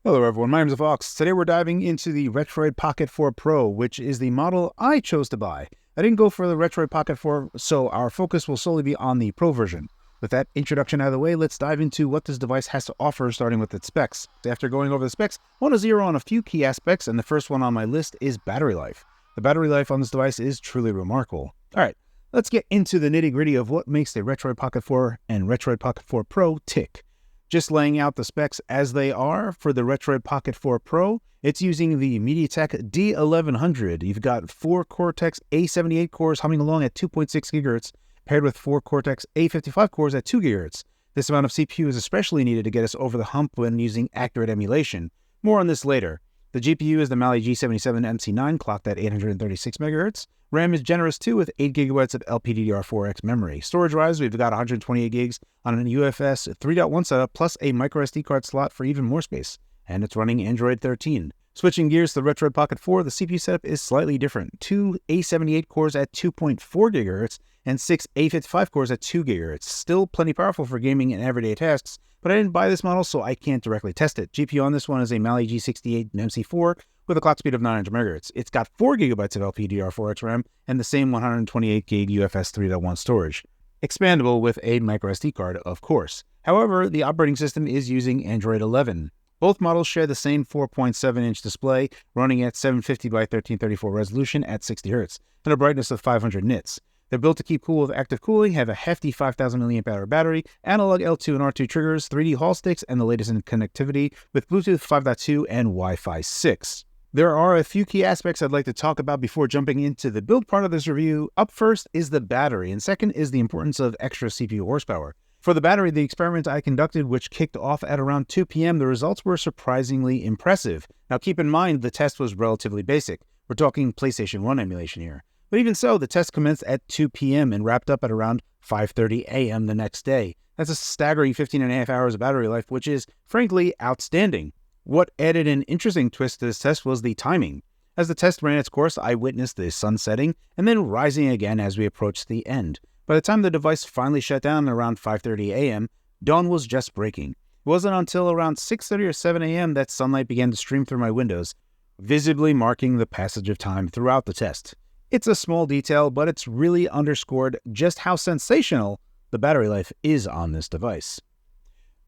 Hello everyone, my name is Phawx. Today we're diving into the Retroid Pocket 4 Pro, which is the model I chose to buy. I didn't go for the Retroid Pocket 4, so our focus will solely be on the Pro version. With that introduction out of the way, let's dive into what this device has to offer, starting with its specs. After going over the specs, I want to zero on a few key aspects, and the first one on my list is battery life. The battery life on this device is truly remarkable. Alright, let's get into the nitty-gritty of what makes the Retroid Pocket 4 and Retroid Pocket 4 Pro tick. Just laying out the specs as they are for the Retroid Pocket 4 Pro, it's using the MediaTek D1100. You've got 4 Cortex A78 cores humming along at 2.6 GHz, paired with 4 Cortex A55 cores at 2 GHz. This amount of CPU is especially needed to get us over the hump when using accurate emulation. More on this later. The GPU is the Mali G77 MC9 clocked at 836 MHz. RAM is generous too with 8 GB of LPDDR4X memory. Storage-wise, we've got 128 gigs on an UFS 3.1 setup plus a microSD card slot for even more space. And it's running Android 13. Switching gears to the Retroid Pocket 4, the CPU setup is slightly different. 2 A78 cores at 2.4 GHz and 6 A55 cores at 2 GHz. Still plenty powerful for gaming and everyday tasks, but I didn't buy this model, so I can't directly test it. GPU on this one is a Mali G68 MC4 with a clock speed of 900 MHz. It's got 4 GB of LPDDR4X RAM and the same 128 GB UFS 3.1 storage. Expandable with a microSD card, of course. However, the operating system is using Android 11. Both models share the same 4.7-inch display, running at 750 by 1334 resolution at 60 Hz, and a brightness of 500 nits. They're built to keep cool with active cooling, have a hefty 5000 mAh battery, analog L2 and R2 triggers, 3D Hall sticks, and the latest in connectivity with Bluetooth 5.2 and Wi-Fi 6. There are a few key aspects I'd like to talk about before jumping into the build part of this review. Up first is the battery, and second is the importance of extra CPU horsepower. For the battery, the experiment I conducted, which kicked off at around 2 p.m., the results were surprisingly impressive. Now keep in mind, the test was relatively basic. We're talking PlayStation 1 emulation here. But even so, the test commenced at 2 p.m. and wrapped up at around 5:30 a.m. the next day. That's a staggering 15.5 hours of battery life, which is, frankly, outstanding. What added an interesting twist to this test was the timing. As the test ran its course, I witnessed the sun setting and then rising again as we approached the end. By the time the device finally shut down around 5:30 a.m., dawn was just breaking. It wasn't until around 6:30 or 7 a.m. that sunlight began to stream through my windows, visibly marking the passage of time throughout the test. It's a small detail, but it's really underscored just how sensational the battery life is on this device.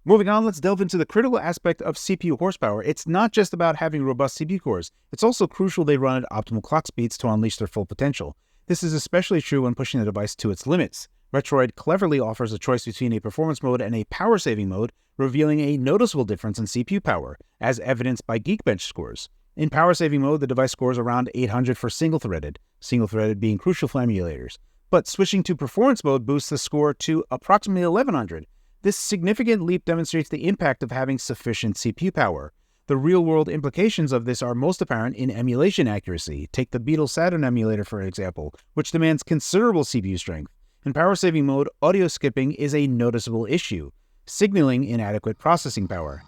Moving on, let's delve into the critical aspect of CPU horsepower. It's not just about having robust CPU cores. It's also crucial they run at optimal clock speeds to unleash their full potential. This is especially true when pushing the device to its limits. Retroid cleverly offers a choice between a performance mode and a power-saving mode, revealing a noticeable difference in CPU power, as evidenced by GeekBench scores. In power-saving mode, the device scores around 800 for single-threaded being crucial for emulators. But switching to performance mode boosts the score to approximately 1100. This significant leap demonstrates the impact of having sufficient CPU power. The real-world implications of this are most apparent in emulation accuracy. Take the Beetle Saturn emulator, for example, which demands considerable CPU strength. In power-saving mode, audio skipping is a noticeable issue, signaling inadequate processing power.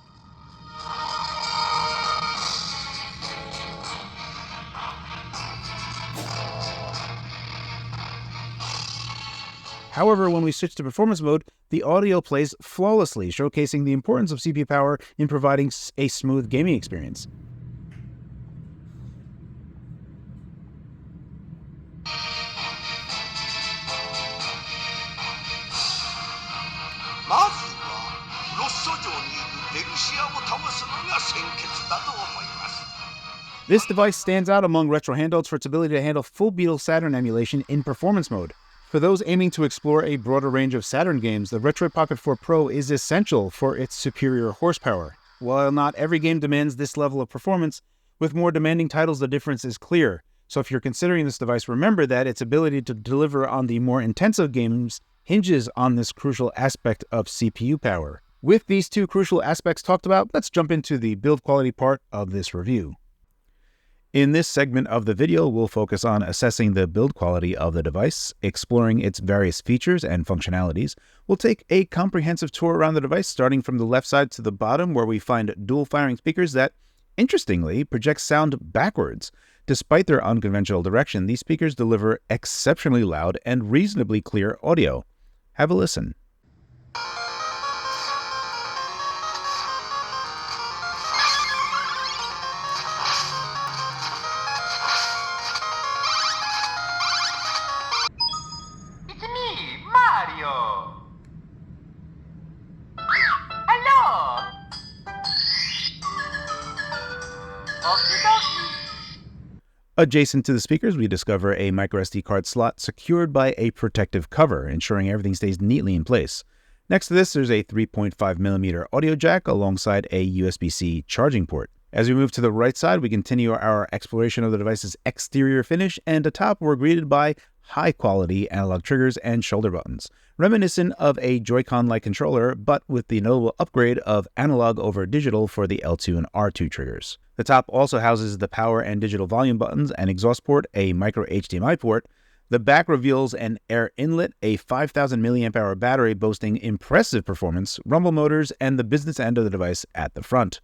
However, when we switch to performance mode, the audio plays flawlessly, showcasing the importance of CPU power in providing a smooth gaming experience. This device stands out among retro handhelds for its ability to handle full Beetle Saturn emulation in performance mode. For those aiming to explore a broader range of Saturn games, the Retroid Pocket 4 Pro is essential for its superior horsepower. While not every game demands this level of performance, with more demanding titles the difference is clear. So if you're considering this device, remember that its ability to deliver on the more intensive games hinges on this crucial aspect of CPU power. With these two crucial aspects talked about, let's jump into the build quality part of this review. In this segment of the video, we'll focus on assessing the build quality of the device, exploring its various features and functionalities. We'll take a comprehensive tour around the device, starting from the left side to the bottom, where we find dual firing speakers that, interestingly, project sound backwards. Despite their unconventional direction, these speakers deliver exceptionally loud and reasonably clear audio. Have a listen. Adjacent to the speakers, we discover a microSD card slot secured by a protective cover, ensuring everything stays neatly in place. Next to this, there's a 3.5mm audio jack alongside a USB-C charging port. As we move to the right side, we continue our exploration of the device's exterior finish, and atop we're greeted by high-quality analog triggers and shoulder buttons, reminiscent of a Joy-Con-like controller, but with the notable upgrade of analog over digital for the L2 and R2 triggers. The top also houses the power and digital volume buttons, an exhaust port, a micro HDMI port. The back reveals an air inlet, a 5,000 mAh battery boasting impressive performance, rumble motors, and the business end of the device at the front.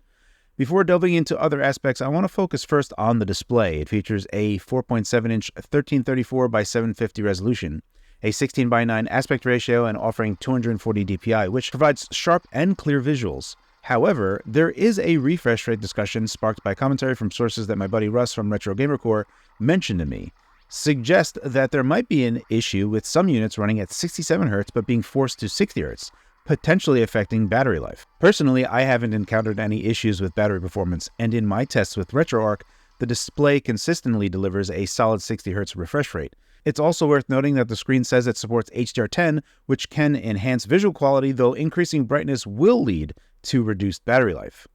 Before delving into other aspects, I want to focus first on the display. It features a 4.7-inch 1334 by 750 resolution, a 16 by 9 aspect ratio, and offering 240 dpi, which provides sharp and clear visuals. However, there is a refresh rate discussion sparked by commentary from sources that my buddy Russ from Retro Gamer Core mentioned to me, suggest that there might be an issue with some units running at 67 Hz but being forced to 60 Hz, potentially affecting battery life. Personally, I haven't encountered any issues with battery performance, and in my tests with RetroArch, the display consistently delivers a solid 60 Hz refresh rate. It's also worth noting that the screen says it supports HDR10, which can enhance visual quality, though increasing brightness will lead to reduced battery life.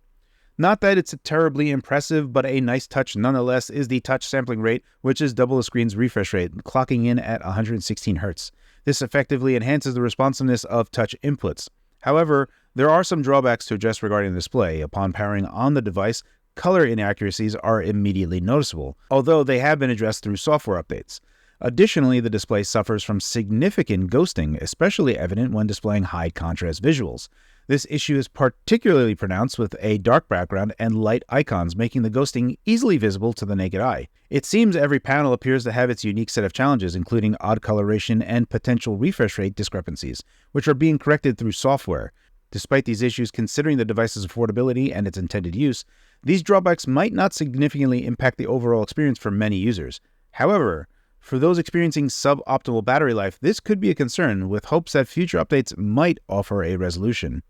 Not that it's terribly impressive, but a nice touch nonetheless is the touch sampling rate, which is double the screen's refresh rate, clocking in at 116 Hz. This effectively enhances the responsiveness of touch inputs. However, there are some drawbacks to address regarding the display. Upon powering on the device, color inaccuracies are immediately noticeable, although they have been addressed through software updates. Additionally, the display suffers from significant ghosting, especially evident when displaying high-contrast visuals. This issue is particularly pronounced with a dark background and light icons, making the ghosting easily visible to the naked eye. It seems every panel appears to have its unique set of challenges, including odd coloration and potential refresh rate discrepancies, which are being corrected through software. Despite these issues, considering the device's affordability and its intended use, these drawbacks might not significantly impact the overall experience for many users. However, for those experiencing suboptimal battery life, this could be a concern, with hopes that future updates might offer a resolution.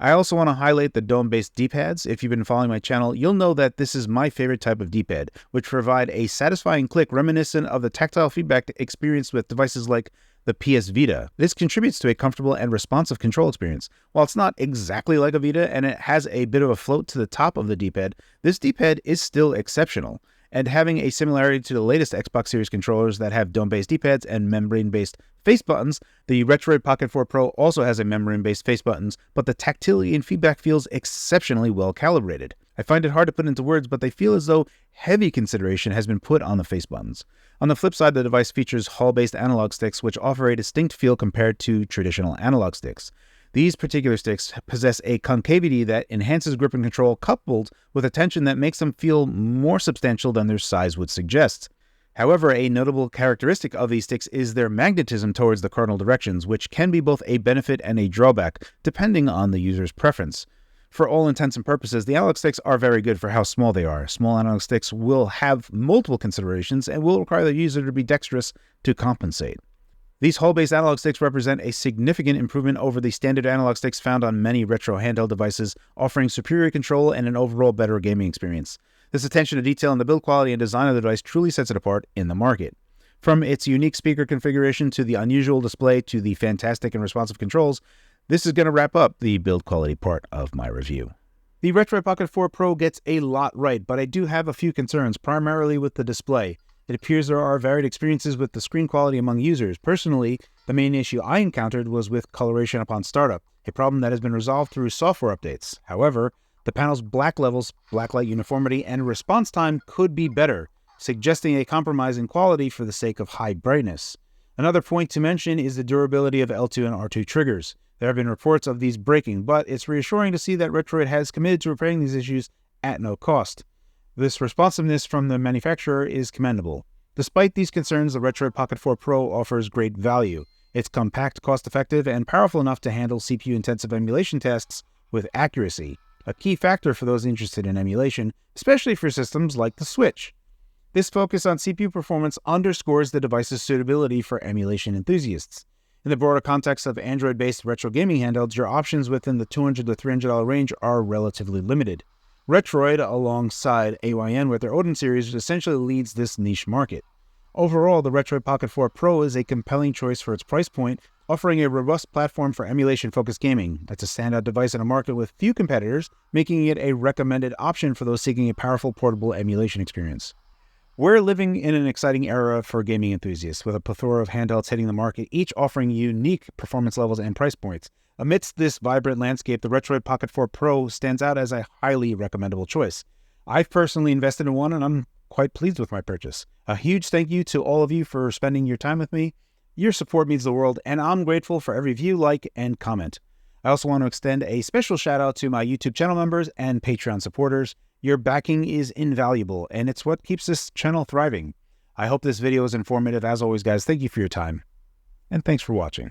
I also want to highlight the dome-based D-pads. If you've been following my channel, you'll know that this is my favorite type of D-pad, which provide a satisfying click reminiscent of the tactile feedback experienced with devices like the PS Vita. This contributes to a comfortable and responsive control experience. While it's not exactly like a Vita and it has a bit of a float to the top of the D-pad, this D-pad is still exceptional. And having a similarity to the latest Xbox Series controllers that have dome-based D-pads and membrane-based face buttons, the Retroid Pocket 4 Pro also has a membrane-based face buttons, but the tactility and feedback feels exceptionally well calibrated. I find it hard to put into words, but they feel as though heavy consideration has been put on the face buttons. On the flip side, the device features Hall-based analog sticks, which offer a distinct feel compared to traditional analog sticks. These particular sticks possess a concavity that enhances grip and control, coupled with a tension that makes them feel more substantial than their size would suggest. However, a notable characteristic of these sticks is their magnetism towards the cardinal directions, which can be both a benefit and a drawback, depending on the user's preference. For all intents and purposes, the analog sticks are very good for how small they are. Small analog sticks will have multiple considerations and will require the user to be dexterous to compensate. These Hall-based analog sticks represent a significant improvement over the standard analog sticks found on many retro handheld devices, offering superior control and an overall better gaming experience. This attention to detail in the build quality and design of the device truly sets it apart in the market. From its unique speaker configuration to the unusual display to the fantastic and responsive controls, this is going to wrap up the build quality part of my review. The Retroid Pocket 4 Pro gets a lot right, but I do have a few concerns, primarily with the display. It appears there are varied experiences with the screen quality among users. Personally, the main issue I encountered was with coloration upon startup, a problem that has been resolved through software updates. However, the panel's black levels, blacklight uniformity, and response time could be better, suggesting a compromise in quality for the sake of high brightness. Another point to mention is the durability of L2 and R2 triggers. There have been reports of these breaking, but it's reassuring to see that Retroid has committed to repairing these issues at no cost. This responsiveness from the manufacturer is commendable. Despite these concerns, the Retroid Pocket 4 Pro offers great value. It's compact, cost-effective, and powerful enough to handle CPU-intensive emulation tasks with accuracy, a key factor for those interested in emulation, especially for systems like the Switch. This focus on CPU performance underscores the device's suitability for emulation enthusiasts. In the broader context of Android-based retro gaming handhelds, your options within the $200 to $300 range are relatively limited. Retroid, alongside AYN with their Odin series, essentially leads this niche market. Overall, the Retroid Pocket 4 Pro is a compelling choice for its price point, offering a robust platform for emulation-focused gaming. That's a standout device in a market with few competitors, making it a recommended option for those seeking a powerful portable emulation experience. We're living in an exciting era for gaming enthusiasts, with a plethora of handhelds hitting the market, each offering unique performance levels and price points. Amidst this vibrant landscape, the Retroid Pocket 4 Pro stands out as a highly recommendable choice. I've personally invested in one, and I'm quite pleased with my purchase. A huge thank you to all of you for spending your time with me. Your support means the world, and I'm grateful for every view, like, and comment. I also want to extend a special shout out to my YouTube channel members and Patreon supporters. Your backing is invaluable, and it's what keeps this channel thriving. I hope this video is informative. As always, guys, thank you for your time, and thanks for watching.